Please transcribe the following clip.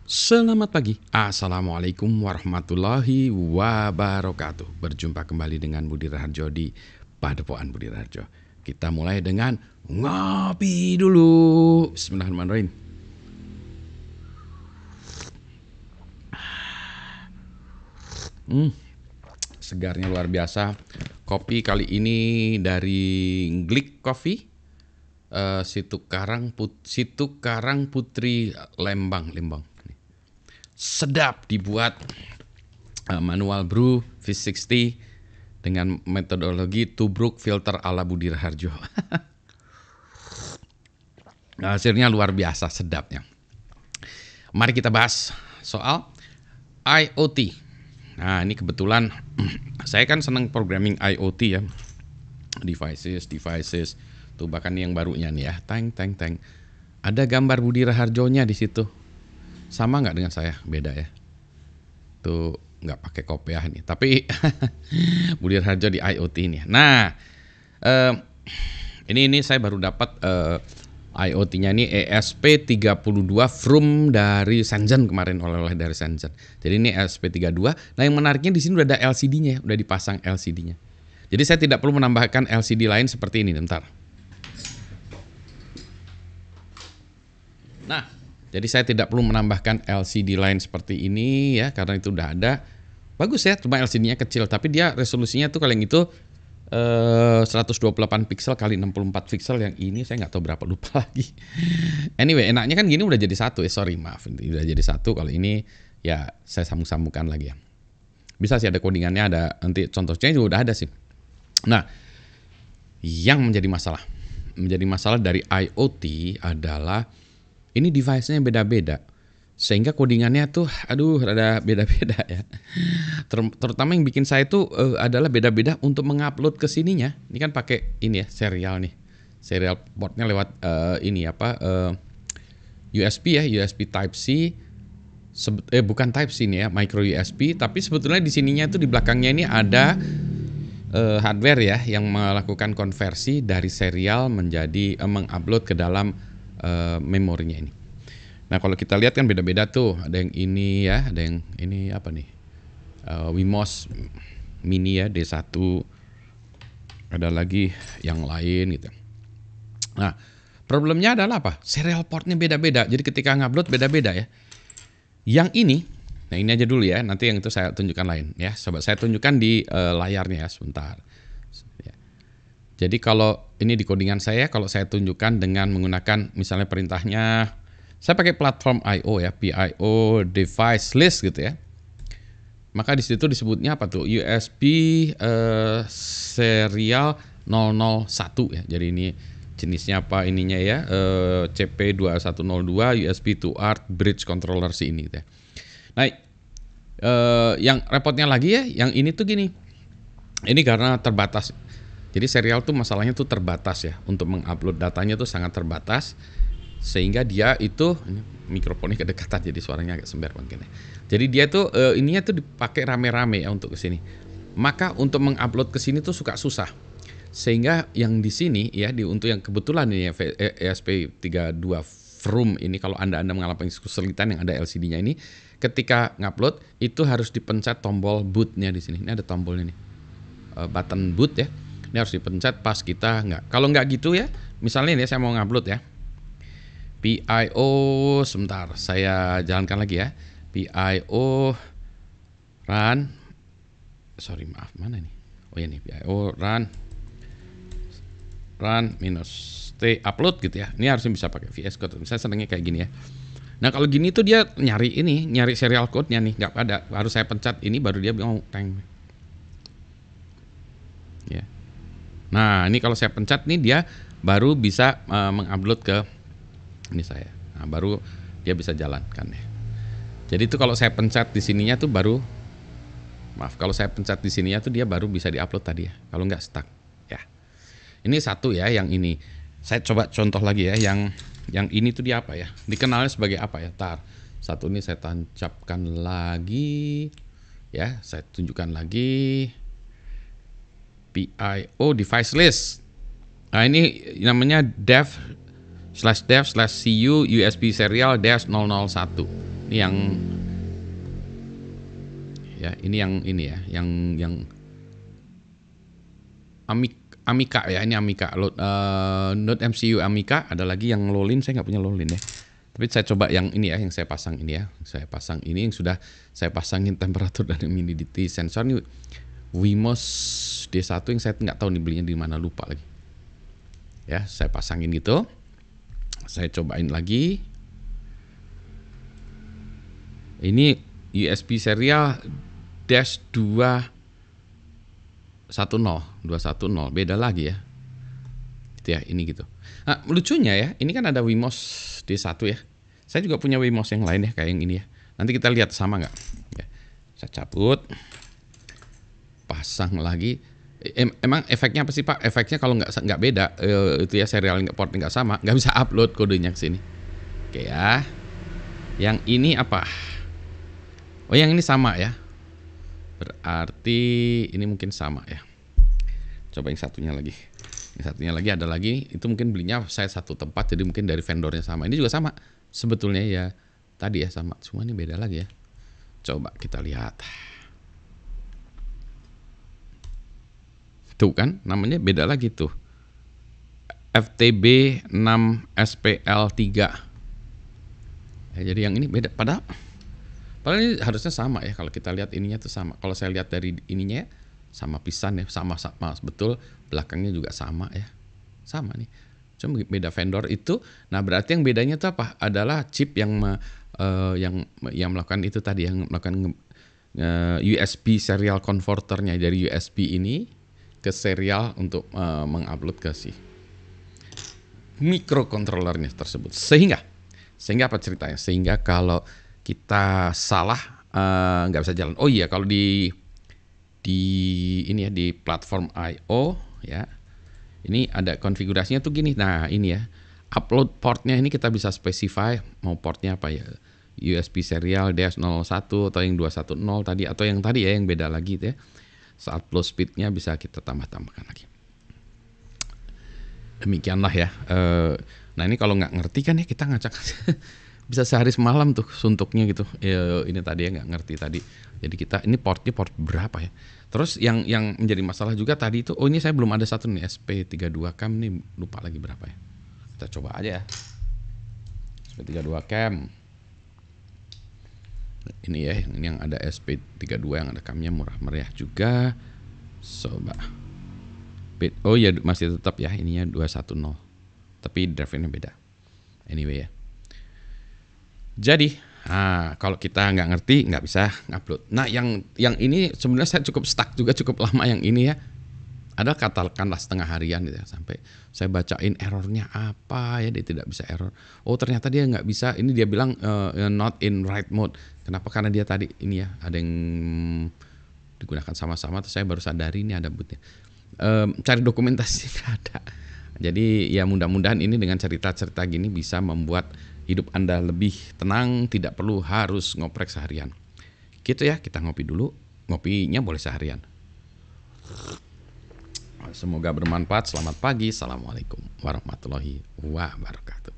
Selamat pagi, Assalamualaikum warahmatullahi wabarakatuh. Berjumpa kembali dengan Budi Raharjo di Padepokan Budi Raharjo. Kita mulai dengan ngopi dulu. Bismillahirrahmanirrahim. Segarnya luar biasa. Kopi kali ini dari Glick Coffee, Situ Karang Putri Lembang. Sedap, dibuat manual brew V60 dengan metodologi tubruk filter ala Budi Raharjo. Hasilnya luar biasa sedapnya. Mari kita bahas soal IoT. Nah, ini kebetulan saya kan senang programming IoT ya. Devices. Tuh bahkan yang barunya nih ya. Teng. Ada gambar Budi Raharjonya di situ. Sama nggak dengan saya? Beda ya. Tuh nggak pakai kopiah nih. Tapi Budi Raharjo di IoT ini. Nah, ini saya baru dapat IoT-nya ini ESP32 from dari Shenzhen kemarin, oleh-oleh dari Shenzhen. Jadi ini ESP32. Nah, yang menariknya di sini udah ada LCD-nya, udah dipasang LCD-nya. Jadi saya tidak perlu menambahkan LCD lain seperti ini. Bentar. Nah, jadi saya tidak perlu menambahkan LCD lain seperti ini ya, karena itu udah ada. Bagus ya, cuma LCD-nya kecil, tapi dia resolusinya tuh kalau yang itu 128 pixel kali 64 pixel, yang ini saya nggak tahu berapa, lupa lagi. Anyway, enaknya kan gini udah jadi satu ya, udah jadi satu. Kalau ini ya saya sambung-sambungkan lagi ya. Bisa sih ada codingannya, ada nanti contohnya juga udah ada sih. Nah, yang menjadi masalah dari IoT adalah ini device-nya beda-beda, sehingga codingannya tuh rada beda-beda ya. Terutama yang bikin saya itu adalah beda-beda untuk mengupload ke sininya. Ini kan pakai ini ya, serial portnya lewat USB ya, USB Type C. Bukan Type C nih ya, micro USB. Tapi sebetulnya di sininya itu di belakangnya ini ada hardware ya yang melakukan konversi dari serial menjadi mengupload ke dalam memorinya ini. Nah, kalau kita lihat kan beda-beda tuh. Ada yang ini ya, ada yang ini apa nih? Wemos Mini ya, D1. Ada lagi yang lain gitu. Nah, problemnya adalah apa? Serial portnya beda-beda. Jadi ketika ngupload beda-beda ya. Yang ini, nah ini aja dulu ya. Nanti yang itu saya tunjukkan lain ya. Coba saya tunjukkan di layarnya ya, sebentar. Ya. Jadi kalau ini di codingan saya, kalau saya tunjukkan dengan menggunakan misalnya perintahnya, saya pakai platform I/O ya, PIO device list gitu ya. Maka di situ disebutnya apa tuh? USB serial 001 ya. Jadi ini jenisnya apa ininya ya? CP2102 USB to ART bridge controller si ini gitu ya. Nah, yang repotnya lagi ya, yang ini tuh gini. Ini karena terbatas. Jadi serial tuh masalahnya tuh terbatas ya. Untuk mengupload datanya tuh sangat terbatas. Sehingga dia itu, ini mikrofonnya kedekatan jadi suaranya agak sember mungkin ya. Jadi dia tuh ininya tuh dipakai rame-rame ya untuk kesini. Maka untuk mengupload ke sini tuh suka susah. Sehingga yang di sini ya, untuk yang kebetulan ini ya, ESP32 from ini, kalau Anda mengalami kesulitan yang ada LCD-nya ini, ketika ngupload itu harus dipencet tombol boot-nya di sini. Ini ada tombolnya nih. Button boot ya. Ini harus dipencet pas kita kalau nggak gitu ya, misalnya ini saya mau ngupload ya, PIO, sebentar saya jalankan lagi ya, PIO run, mana nih, oh ya nih, PIO run minus T upload gitu ya. Ini harusnya bisa pakai VS Code, saya senangnya kayak gini ya. Nah kalau gini tuh dia nyari serial code-nya nih, nggak ada, harus saya pencet ini baru dia bilang teng ya. Nah, ini kalau saya pencet nih dia baru bisa mengupload ke ini saya. Nah, baru dia bisa jalankan ya. Jadi itu kalau saya pencet di sininya tuh baru kalau saya pencet di sininya tuh dia baru bisa diupload tadi ya. Kalau nggak stuck ya. Ini satu ya, yang ini. Saya coba contoh lagi ya, yang ini tuh dia apa ya? Dikenalnya sebagai apa ya? Satu ini saya tancapkan lagi ya, saya tunjukkan lagi. PIO device list. Nah, ini namanya dev/cu USB serial -001. Ini yang ya, ini ya, yang Amica ya, ini Amica Node MCU Amica. Ada lagi yang Lolin, saya nggak punya Lolin ya. Tapi saya coba yang ini ya, yang saya pasang ini ya. Saya pasang ini yang sudah saya pasangin temperatur dan humidity sensor ini Wemos D1 yang saya nggak tahu nih belinya di mana, lupa lagi. Ya, saya pasangin gitu. Saya cobain lagi. Ini USB serial dash 210 beda lagi ya. Gitu ya, ini gitu. Nah, lucunya ya, ini kan ada Wemos D1 ya. Saya juga punya Wemos yang lain ya, kayak yang ini ya. Nanti kita lihat sama nggak? Ya, saya cabut, pasang lagi. Emang efeknya apa sih Pak? Efeknya kalau nggak beda, itu ya, serial port nggak sama, nggak bisa upload kodenya ke sini. Oke ya. Yang ini apa? Oh, yang ini sama ya. Berarti ini mungkin sama ya. Coba yang satunya lagi. Yang satunya lagi ada lagi, itu mungkin belinya saya satu tempat, jadi mungkin dari vendornya sama. Ini juga sama. Sebetulnya ya tadi ya sama, cuma ini beda lagi ya. Coba kita lihat. Tuh kan, namanya beda lagi tuh. FTB 6 SPL3. Ya, jadi yang ini beda. Padahal ini harusnya sama ya, kalau kita lihat ininya tuh sama. Kalau saya lihat dari ininya sama pisan ya, sama betul, belakangnya juga sama ya. Sama nih. Cuma beda vendor itu. Nah, berarti yang bedanya tuh apa? Adalah chip yang melakukan itu tadi, yang melakukan USB serial converternya dari USB ini ke serial untuk mengupload ke si microcontrollernya tersebut. Sehingga apa ceritanya? Sehingga kalau kita salah nggak bisa jalan. Oh iya, kalau di ini ya, di platform I/O ya, ini ada konfigurasinya tuh gini. Nah ini ya, upload portnya ini kita bisa specify mau portnya apa ya, USB serial -01 atau yang 210 tadi, atau yang tadi ya yang beda lagi itu ya. Saat upload speednya bisa kita tambahkan lagi. Demikianlah ya. Nah ini kalau nggak ngerti kan ya, kita ngacak bisa sehari semalam tuh suntuknya gitu. Ini tadi ya nggak ngerti tadi. Jadi kita ini portnya port berapa ya? Terus yang menjadi masalah juga tadi itu, oh ini saya belum ada satu nih SP32 cam nih, lupa lagi berapa ya. Kita coba aja ya. SP32 cam. Ini ya, yang ada SP32 yang ada camnya murah meriah juga. Coba. Oh ya, masih tetap ya, ininya 210. Tapi drive-nya beda. Anyway ya. Jadi, kalau kita nggak ngerti nggak bisa ngupload. Nah, yang ini sebenarnya saya cukup stuck juga, cukup lama yang ini ya. Ada katakanlah setengah harian gitu ya, sampai saya bacain errornya apa ya, dia tidak bisa error. Oh ternyata dia nggak bisa. Ini dia bilang not in right mode. Kenapa? Karena dia tadi ini ya ada yang digunakan sama-sama. Terus saya baru sadari ini ada bootnya. Cari dokumentasi nggak ada. Jadi ya mudah-mudahan ini dengan cerita-cerita gini bisa membuat hidup Anda lebih tenang, tidak perlu harus ngoprek seharian. Gitu ya, kita ngopi dulu. Ngopinya boleh seharian. Semoga bermanfaat. Selamat pagi. Assalamualaikum warahmatullahi wabarakatuh.